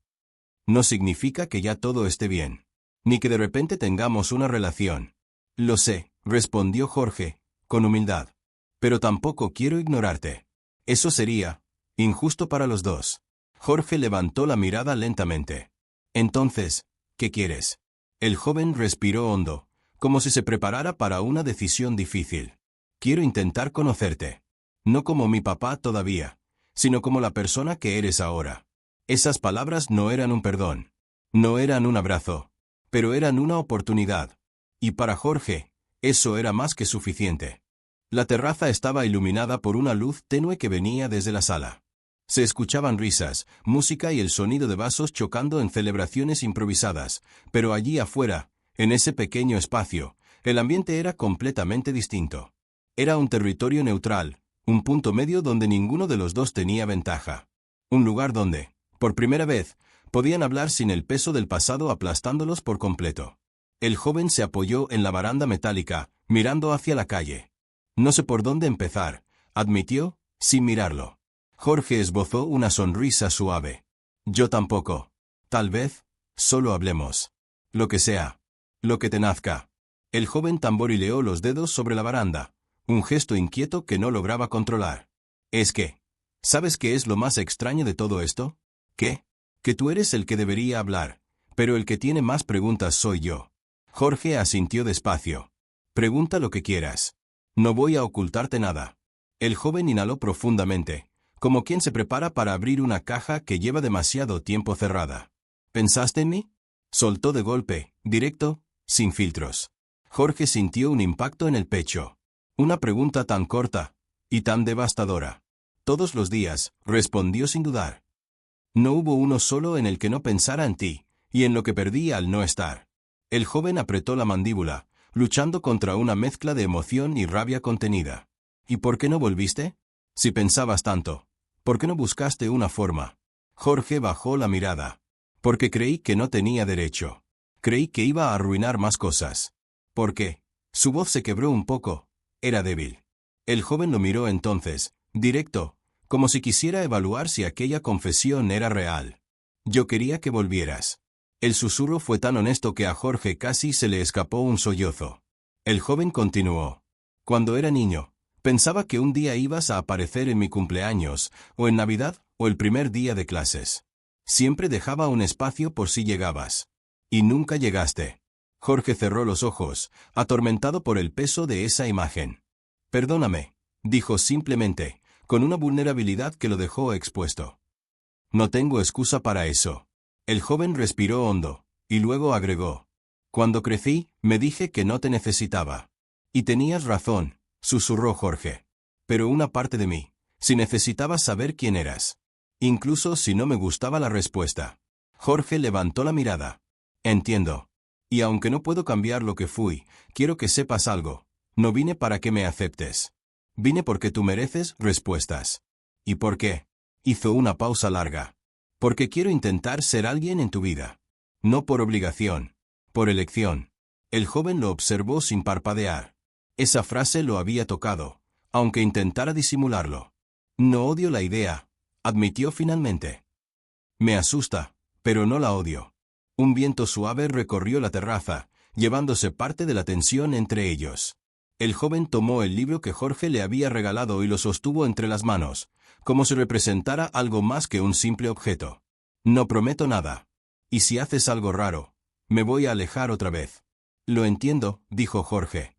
«No significa que ya todo esté bien. Ni que de repente tengamos una relación». «Lo sé», respondió Jorge, con humildad. «Pero tampoco quiero ignorarte. Eso sería injusto para los dos». Jorge levantó la mirada lentamente. «Entonces, ¿qué quieres?». El joven respiró hondo, como si se preparara para una decisión difícil. «Quiero intentar conocerte. No como mi papá todavía, sino como la persona que eres ahora». Esas palabras no eran un perdón. No eran un abrazo. Pero eran una oportunidad. Y para Jorge, eso era más que suficiente. La terraza estaba iluminada por una luz tenue que venía desde la sala. Se escuchaban risas, música y el sonido de vasos chocando en celebraciones improvisadas, pero allí afuera, en ese pequeño espacio, el ambiente era completamente distinto. Era un territorio neutral, un punto medio donde ninguno de los dos tenía ventaja. Un lugar donde, por primera vez, podían hablar sin el peso del pasado aplastándolos por completo. El joven se apoyó en la baranda metálica, mirando hacia la calle. «No sé por dónde empezar», admitió, sin mirarlo. Jorge esbozó una sonrisa suave. «Yo tampoco. Tal vez, solo hablemos. Lo que sea. Lo que te nazca». El joven tamborileó los dedos sobre la baranda, un gesto inquieto que no lograba controlar. «Es que, ¿sabes qué es lo más extraño de todo esto? ¿Qué? Que tú eres el que debería hablar, pero el que tiene más preguntas soy yo». Jorge asintió despacio. «Pregunta lo que quieras. No voy a ocultarte nada». El joven inhaló profundamente, como quien se prepara para abrir una caja que lleva demasiado tiempo cerrada. «¿Pensaste en mí?». Soltó de golpe, directo, sin filtros. Jorge sintió un impacto en el pecho. Una pregunta tan corta y tan devastadora. «Todos los días», respondió sin dudar. No hubo uno solo en el que no pensara en ti, y en lo que perdí al no estar. El joven apretó la mandíbula, luchando contra una mezcla de emoción y rabia contenida. «¿Y por qué no volviste? Si pensabas tanto, ¿por qué no buscaste una forma?». Jorge bajó la mirada. «Porque creí que no tenía derecho». Creí que iba a arruinar más cosas. ¿Por qué? Su voz se quebró un poco. Era débil. El joven lo miró entonces, directo, como si quisiera evaluar si aquella confesión era real. Yo quería que volvieras. El susurro fue tan honesto que a Jorge casi se le escapó un sollozo. El joven continuó. Cuando era niño, pensaba que un día ibas a aparecer en mi cumpleaños, o en Navidad, o el primer día de clases. Siempre dejaba un espacio por si llegabas. Y nunca llegaste. Jorge cerró los ojos, atormentado por el peso de esa imagen. Perdóname, dijo simplemente, con una vulnerabilidad que lo dejó expuesto. No tengo excusa para eso. El joven respiró hondo, y luego agregó. Cuando crecí, me dije que no te necesitaba. Y tenías razón, susurró Jorge. Pero una parte de mí, si necesitaba saber quién eras. Incluso si no me gustaba la respuesta. Jorge levantó la mirada. Entiendo. Y aunque no puedo cambiar lo que fui, quiero que sepas algo. No vine para que me aceptes. Vine porque tú mereces respuestas. ¿Y por qué? Hizo una pausa larga. Porque quiero intentar ser alguien en tu vida. No por obligación. Por elección. El joven lo observó sin parpadear. Esa frase lo había tocado, aunque intentara disimularlo. No odio la idea, admitió finalmente. Me asusta, pero no la odio. Un viento suave recorrió la terraza, llevándose parte de la tensión entre ellos. El joven tomó el libro que Jorge le había regalado y lo sostuvo entre las manos, como si representara algo más que un simple objeto. No prometo nada. Y si haces algo raro, me voy a alejar otra vez. Lo entiendo, dijo Jorge.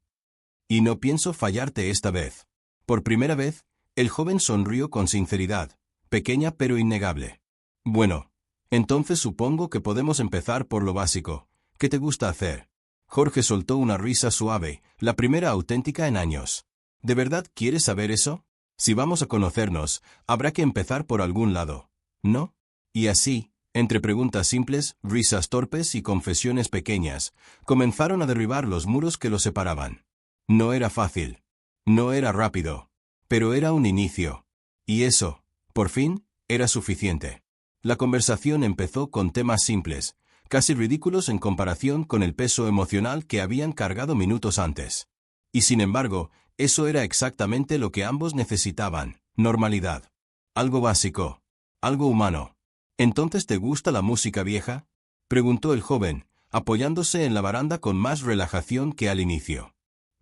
Y no pienso fallarte esta vez. Por primera vez, el joven sonrió con sinceridad, pequeña pero innegable. Bueno, entonces supongo que podemos empezar por lo básico. ¿Qué te gusta hacer? Jorge soltó una risa suave, la primera auténtica en años. ¿De verdad quieres saber eso? Si vamos a conocernos, habrá que empezar por algún lado, ¿no? Y así, entre preguntas simples, risas torpes y confesiones pequeñas, comenzaron a derribar los muros que los separaban. No era fácil. No era rápido. Pero era un inicio. Y eso, por fin, era suficiente. La conversación empezó con temas simples, casi ridículos en comparación con el peso emocional que habían cargado minutos antes. Y sin embargo, eso era exactamente lo que ambos necesitaban, normalidad. Algo básico. Algo humano. ¿Entonces te gusta la música vieja? Preguntó el joven, apoyándose en la baranda con más relajación que al inicio.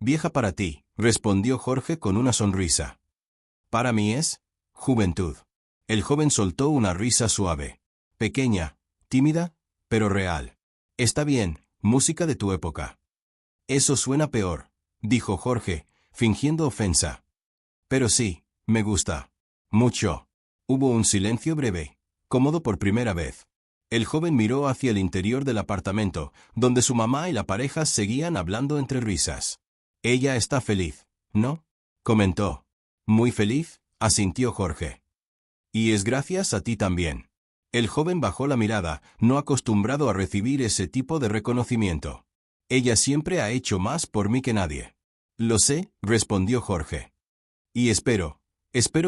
Vieja para ti, respondió Jorge con una sonrisa. Para mí es juventud. El joven soltó una risa suave. Pequeña, tímida, pero real. Está bien, música de tu época. Eso suena peor, dijo Jorge, fingiendo ofensa. Pero sí, me gusta. Mucho. Hubo un silencio breve, cómodo por primera vez. El joven miró hacia el interior del apartamento, donde su mamá y la pareja seguían hablando entre risas. Ella está feliz, ¿no? Comentó. Muy feliz, asintió Jorge. Y es gracias a ti también. El joven bajó la mirada, no acostumbrado a recibir ese tipo de reconocimiento. Ella siempre ha hecho más por mí que nadie. Lo sé, respondió Jorge. Y espero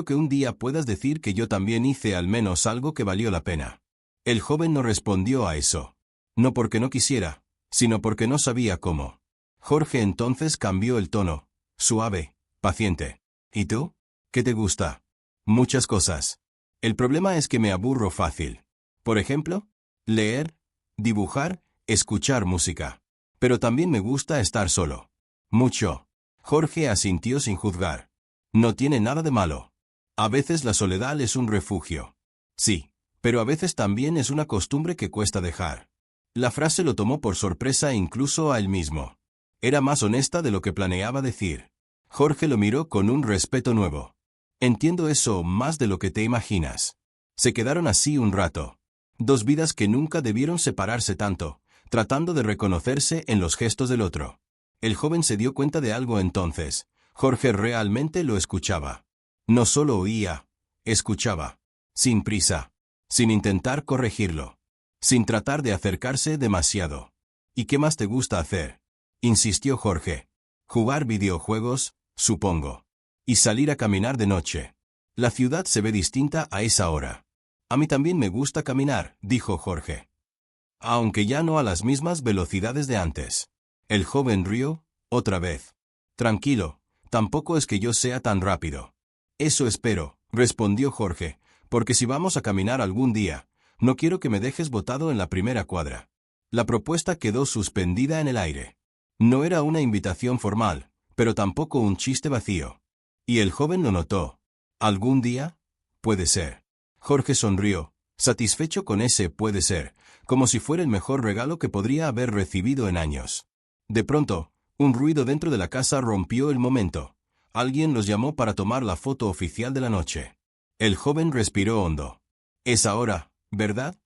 que un día puedas decir que yo también hice al menos algo que valió la pena. El joven no respondió a eso. No porque no quisiera, sino porque no sabía cómo. Jorge entonces cambió el tono, suave, paciente. ¿Y tú? ¿Qué te gusta? Muchas cosas. El problema es que me aburro fácil. Por ejemplo, leer, dibujar, escuchar música. Pero también me gusta estar solo. Mucho. Jorge asintió sin juzgar. No tiene nada de malo. A veces la soledad es un refugio. Sí, pero a veces también es una costumbre que cuesta dejar. La frase lo tomó por sorpresa incluso a él mismo. Era más honesta de lo que planeaba decir. Jorge lo miró con un respeto nuevo. Entiendo eso más de lo que te imaginas. Se quedaron así un rato. Dos vidas que nunca debieron separarse tanto, tratando de reconocerse en los gestos del otro. El joven se dio cuenta de algo entonces. Jorge realmente lo escuchaba. No solo oía, escuchaba. Sin prisa. Sin intentar corregirlo. Sin tratar de acercarse demasiado. ¿Y qué más te gusta hacer? Insistió Jorge. Jugar videojuegos, supongo. Y salir a caminar de noche. La ciudad se ve distinta a esa hora. A mí también me gusta caminar, dijo Jorge. aunque ya no a las mismas velocidades de antes. El joven rió, otra vez. Tranquilo, tampoco es que yo sea tan rápido. Eso espero, respondió Jorge, porque si vamos a caminar algún día, no quiero que me dejes botado en la primera cuadra. La propuesta quedó suspendida en el aire. No era una invitación formal, pero tampoco un chiste vacío. Y el joven lo notó. ¿Algún día? Puede ser. Jorge sonrió, satisfecho con ese puede ser, como si fuera el mejor regalo que podría haber recibido en años. De pronto, un ruido dentro de la casa rompió el momento. Alguien los llamó para tomar la foto oficial de la noche. El joven respiró hondo. Es ahora, ¿verdad?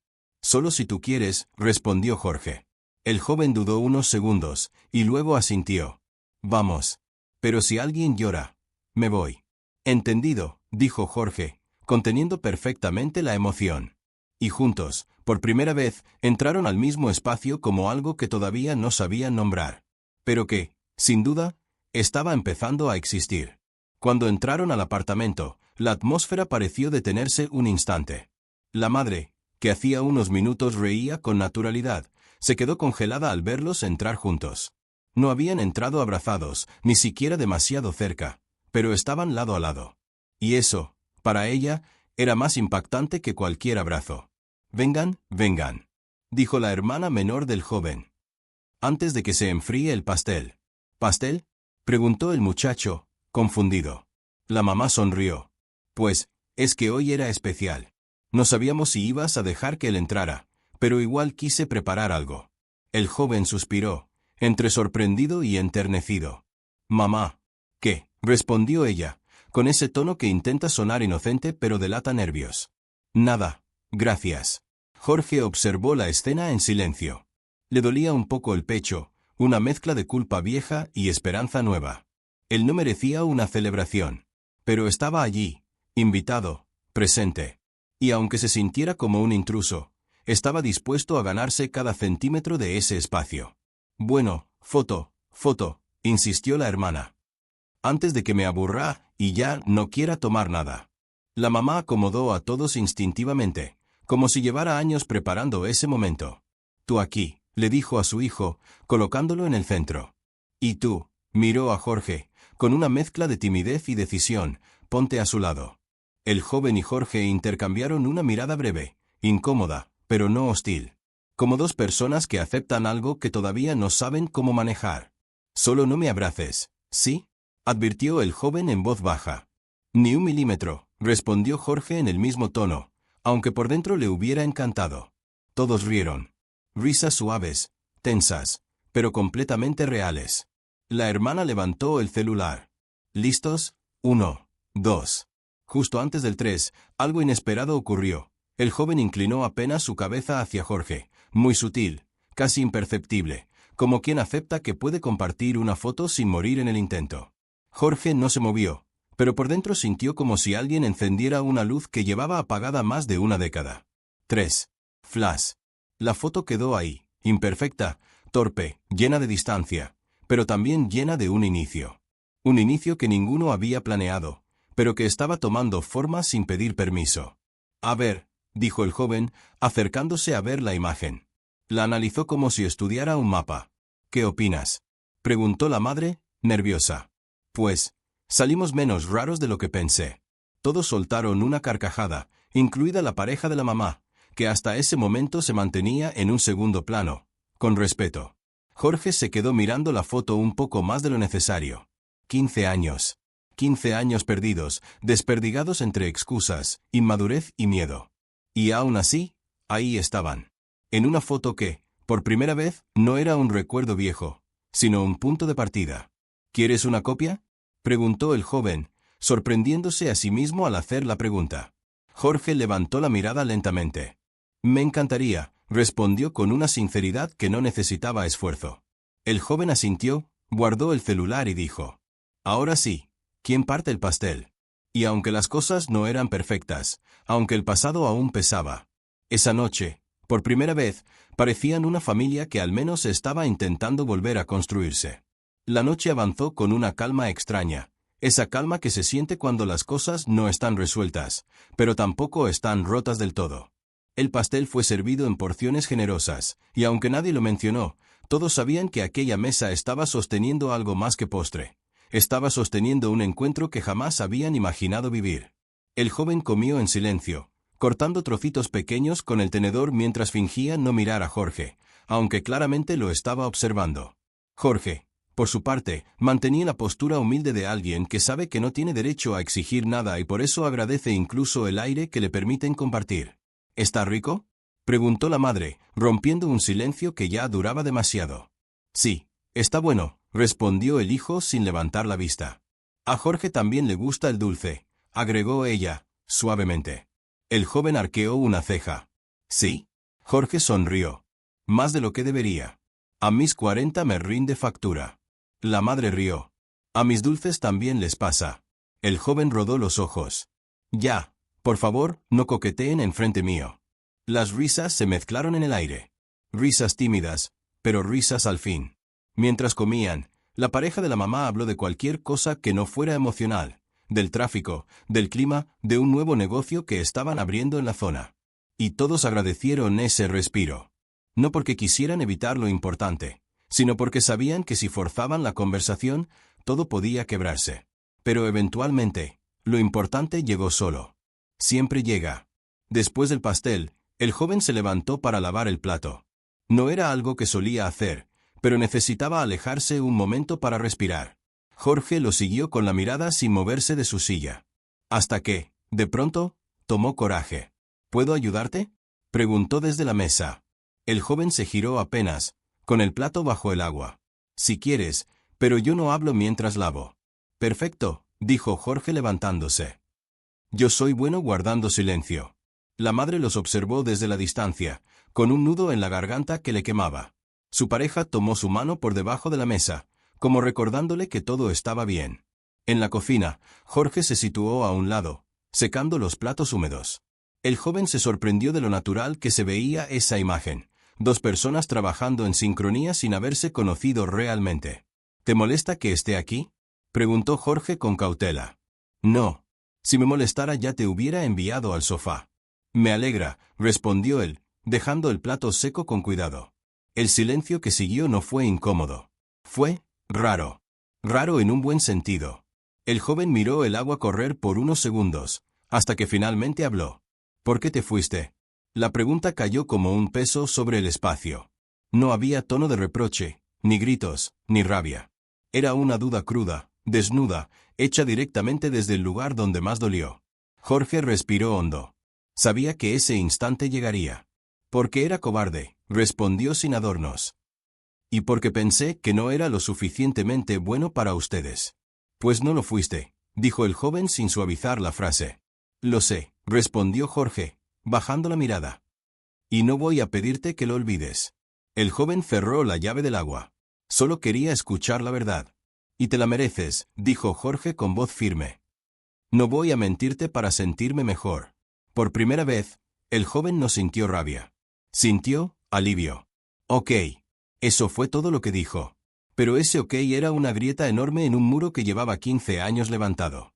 Solo si tú quieres, respondió Jorge. El joven dudó unos segundos, y luego asintió. Vamos. Pero si alguien llora, me voy. Entendido, dijo Jorge, conteniendo perfectamente la emoción. Y juntos, por primera vez, entraron al mismo espacio como algo que todavía no sabían nombrar. Pero que, sin duda, estaba empezando a existir. Cuando entraron al apartamento, la atmósfera pareció detenerse un instante. La madre, que hacía unos minutos reía con naturalidad, se quedó congelada al verlos entrar juntos. No habían entrado abrazados, ni siquiera demasiado cerca, pero estaban lado a lado. Y eso, para ella, era más impactante que cualquier abrazo. «Vengan, vengan», dijo la hermana menor del joven. «Antes de que se enfríe el pastel». «¿Pastel?», preguntó el muchacho, confundido. La mamá sonrió. «Pues, es que hoy era especial. No sabíamos si ibas a dejar que él entrara, pero igual quise preparar algo». El joven suspiró, entre sorprendido y enternecido. «Mamá». «¿Qué?», respondió ella, con ese tono que intenta sonar inocente pero delata nervios. «Nada, gracias». Jorge observó la escena en silencio. Le dolía un poco el pecho, una mezcla de culpa vieja y esperanza nueva. Él no merecía una celebración, pero estaba allí, invitado, presente. Y aunque se sintiera como un intruso, estaba dispuesto a ganarse cada centímetro de ese espacio. «Bueno, foto, insistió la hermana. «Antes de que me aburra y ya no quiera tomar nada». La mamá acomodó a todos instintivamente, como si llevara años preparando ese momento. «Tú aquí», le dijo a su hijo, colocándolo en el centro. «Y tú», miró a Jorge, con una mezcla de timidez y decisión, «ponte a su lado». El joven y Jorge intercambiaron una mirada breve, incómoda, pero no hostil. Como dos personas que aceptan algo que todavía no saben cómo manejar. «Solo no me abraces, ¿sí?», advirtió el joven en voz baja. «Ni un milímetro», respondió Jorge en el mismo tono, aunque por dentro le hubiera encantado. Todos rieron. Risas suaves, tensas, pero completamente reales. La hermana levantó el celular. «¿Listos? 1, 2. Justo antes del 3, algo inesperado ocurrió. El joven inclinó apenas su cabeza hacia Jorge, muy sutil, casi imperceptible, como quien acepta que puede compartir una foto sin morir en el intento. Jorge no se movió, pero por dentro sintió como si alguien encendiera una luz que llevaba apagada más de una década. 3. Flash. La foto quedó ahí, imperfecta, torpe, llena de distancia, pero también llena de un inicio. Un inicio que ninguno había planeado, pero que estaba tomando forma sin pedir permiso. «A ver», dijo el joven, acercándose a ver la imagen. La analizó como si estudiara un mapa. «¿Qué opinas?», preguntó la madre, nerviosa. «Pues, salimos menos raros de lo que pensé». Todos soltaron una carcajada, incluida la pareja de la mamá, que hasta ese momento se mantenía en un segundo plano, con respeto. Jorge se quedó mirando la foto un poco más de lo necesario. 15 años. 15 años perdidos, desperdigados entre excusas, inmadurez y miedo. Y aún así, ahí estaban. En una foto que, por primera vez, no era un recuerdo viejo, sino un punto de partida. «¿Quieres una copia?», preguntó el joven, sorprendiéndose a sí mismo al hacer la pregunta. Jorge levantó la mirada lentamente. «Me encantaría», respondió con una sinceridad que no necesitaba esfuerzo. El joven asintió, guardó el celular y dijo: «Ahora sí, ¿quién parte el pastel?». Y aunque las cosas no eran perfectas, aunque el pasado aún pesaba, esa noche, por primera vez, parecían una familia que al menos estaba intentando volver a construirse. La noche avanzó con una calma extraña, esa calma que se siente cuando las cosas no están resueltas, pero tampoco están rotas del todo. El pastel fue servido en porciones generosas, y aunque nadie lo mencionó, todos sabían que aquella mesa estaba sosteniendo algo más que postre. Estaba sosteniendo un encuentro que jamás habían imaginado vivir. El joven comió en silencio, cortando trocitos pequeños con el tenedor mientras fingía no mirar a Jorge, aunque claramente lo estaba observando. Jorge, por su parte, mantenía la postura humilde de alguien que sabe que no tiene derecho a exigir nada y por eso agradece incluso el aire que le permiten compartir. ¿Está rico?, preguntó la madre, rompiendo un silencio que ya duraba demasiado. Sí, está bueno, respondió el hijo sin levantar la vista. A Jorge también le gusta el dulce, agregó ella, suavemente. El joven arqueó una ceja. ¿Sí? Jorge sonrió. Más de lo que debería. A mis 40 me rinde factura. La madre rió. A mis dulces también les pasa. El joven rodó los ojos. Ya, por favor, no coqueteen enfrente mío. Las risas se mezclaron en el aire. Risas tímidas, pero risas al fin. Mientras comían, la pareja de la mamá habló de cualquier cosa que no fuera emocional, del tráfico, del clima, de un nuevo negocio que estaban abriendo en la zona. Y todos agradecieron ese respiro. No porque quisieran evitar lo importante, sino porque sabían que si forzaban la conversación, todo podía quebrarse. Pero eventualmente, lo importante llegó solo. Siempre llega. Después del pastel, el joven se levantó para lavar el plato. No era algo que solía hacer, pero necesitaba alejarse un momento para respirar. Jorge lo siguió con la mirada sin moverse de su silla. Hasta que, de pronto, tomó coraje. ¿Puedo ayudarte?, preguntó desde la mesa. El joven se giró apenas, con el plato bajo el agua. Si quieres, pero yo no hablo mientras lavo. Perfecto, dijo Jorge levantándose. Yo soy bueno guardando silencio. La madre los observó desde la distancia, con un nudo en la garganta que le quemaba. Su pareja tomó su mano por debajo de la mesa, como recordándole que todo estaba bien. En la cocina, Jorge se situó a un lado, secando los platos húmedos. El joven se sorprendió de lo natural que se veía esa imagen, dos personas trabajando en sincronía sin haberse conocido realmente. ¿Te molesta que esté aquí?, preguntó Jorge con cautela. No. Si me molestara ya te hubiera enviado al sofá. Me alegra, respondió él, dejando el plato seco con cuidado. El silencio que siguió no fue incómodo. Fue raro. Raro en un buen sentido. El joven miró el agua correr por unos segundos, hasta que finalmente habló. ¿Por qué te fuiste? La pregunta cayó como un peso sobre el espacio. No había tono de reproche, ni gritos, ni rabia. Era una duda cruda, desnuda, hecha directamente desde el lugar donde más dolió. Jorge respiró hondo. Sabía que ese instante llegaría. Porque era cobarde, respondió sin adornos. Y porque pensé que no era lo suficientemente bueno para ustedes. Pues no lo fuiste, dijo el joven sin suavizar la frase. Lo sé, respondió Jorge, bajando la mirada. Y no voy a pedirte que lo olvides. El joven cerró la llave del agua. Solo quería escuchar la verdad. Y te la mereces, dijo Jorge con voz firme. No voy a mentirte para sentirme mejor. Por primera vez, el joven no sintió rabia. Sintió alivio. Ok. Eso fue todo lo que dijo. Pero ese ok era una grieta enorme en un muro que llevaba 15 años levantado.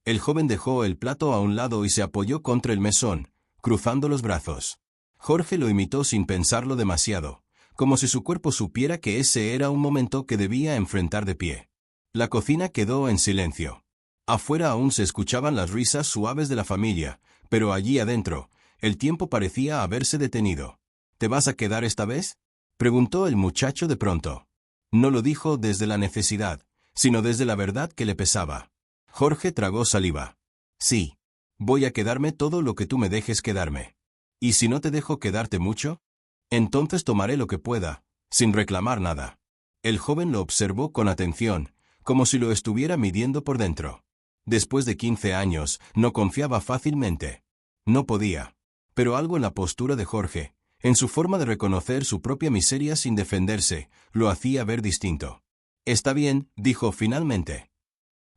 El joven dejó el plato a un lado y se apoyó contra el mesón, cruzando los brazos. Jorge lo imitó sin pensarlo demasiado, como si su cuerpo supiera que ese era un momento que debía enfrentar de pie. La cocina quedó en silencio. Afuera aún se escuchaban las risas suaves de la familia, pero allí adentro, el tiempo parecía haberse detenido. ¿Te vas a quedar esta vez?, preguntó el muchacho de pronto. No lo dijo desde la necesidad, sino desde la verdad que le pesaba. Jorge tragó saliva. Sí. Voy a quedarme todo lo que tú me dejes quedarme. ¿Y si no te dejo quedarte mucho? Entonces tomaré lo que pueda, sin reclamar nada. El joven lo observó con atención, como si lo estuviera midiendo por dentro. Después de 15 años, no confiaba fácilmente. No podía. Pero algo en la postura de Jorge, en su forma de reconocer su propia miseria sin defenderse, lo hacía ver distinto. Está bien, dijo finalmente.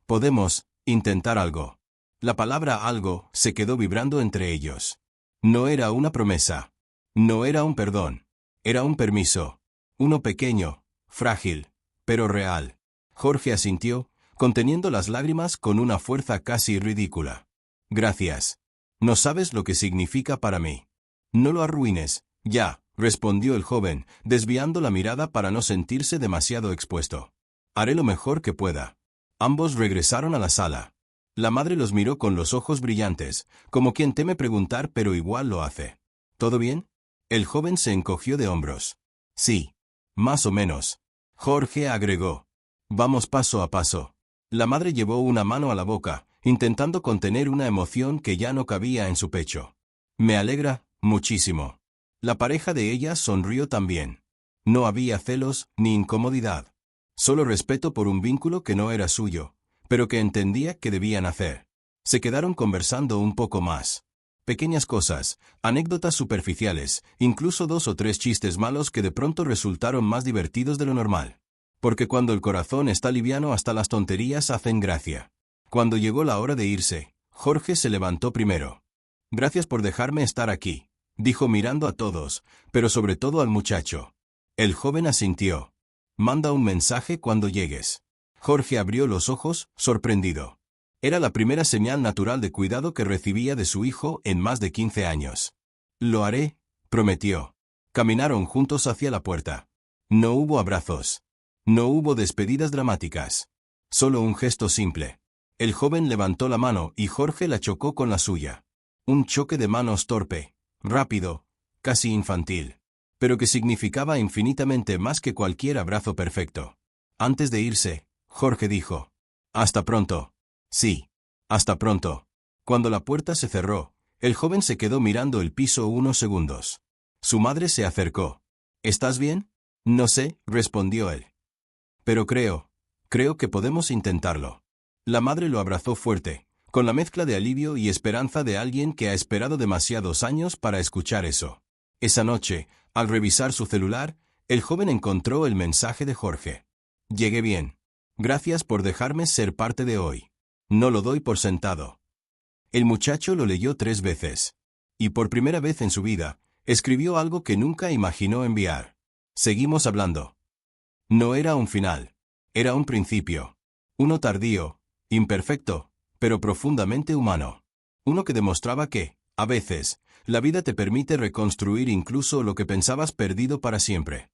Podemos intentar algo. La palabra algo se quedó vibrando entre ellos. No era una promesa. No era un perdón. Era un permiso. Uno pequeño, frágil, pero real. Jorge asintió, conteniendo las lágrimas con una fuerza casi ridícula. Gracias. No sabes lo que significa para mí. No lo arruines. Ya, respondió el joven, desviando la mirada para no sentirse demasiado expuesto. Haré lo mejor que pueda. Ambos regresaron a la sala. La madre los miró con los ojos brillantes, como quien teme preguntar pero igual lo hace. ¿Todo bien? El joven se encogió de hombros. Sí. Más o menos. Jorge agregó. Vamos paso a paso. La madre llevó una mano a la boca, intentando contener una emoción que ya no cabía en su pecho. Me alegra, muchísimo. La pareja de ella sonrió también. No había celos ni incomodidad. Solo respeto por un vínculo que no era suyo, pero que entendía que debían hacer. Se quedaron conversando un poco más. Pequeñas cosas, anécdotas superficiales, incluso 2 o 3 chistes malos que de pronto resultaron más divertidos de lo normal. Porque cuando el corazón está liviano hasta las tonterías hacen gracia. Cuando llegó la hora de irse, Jorge se levantó primero. Gracias por dejarme estar aquí, dijo mirando a todos, pero sobre todo al muchacho. El joven asintió. Manda un mensaje cuando llegues. Jorge abrió los ojos, sorprendido. Era la primera señal natural de cuidado que recibía de su hijo en más de 15 años. Lo haré, prometió. Caminaron juntos hacia la puerta. No hubo abrazos. No hubo despedidas dramáticas. Solo un gesto simple. El joven levantó la mano y Jorge la chocó con la suya. Un choque de manos torpe, rápido, casi infantil, pero que significaba infinitamente más que cualquier abrazo perfecto. Antes de irse, Jorge dijo: «Hasta pronto». Sí, hasta pronto. Cuando la puerta se cerró, el joven se quedó mirando el piso unos segundos. Su madre se acercó. «¿Estás bien?» «No sé», respondió él. «Pero creo que podemos intentarlo». La madre lo abrazó fuerte, con la mezcla de alivio y esperanza de alguien que ha esperado demasiados años para escuchar eso. Esa noche, al revisar su celular, el joven encontró el mensaje de Jorge. «Llegué bien. Gracias por dejarme ser parte de hoy. No lo doy por sentado». El muchacho lo leyó 3 veces. Y por primera vez en su vida, escribió algo que nunca imaginó enviar. «Seguimos hablando». No era un final. Era un principio. Uno tardío, imperfecto, pero profundamente humano. Uno que demostraba que, a veces, la vida te permite reconstruir incluso lo que pensabas perdido para siempre.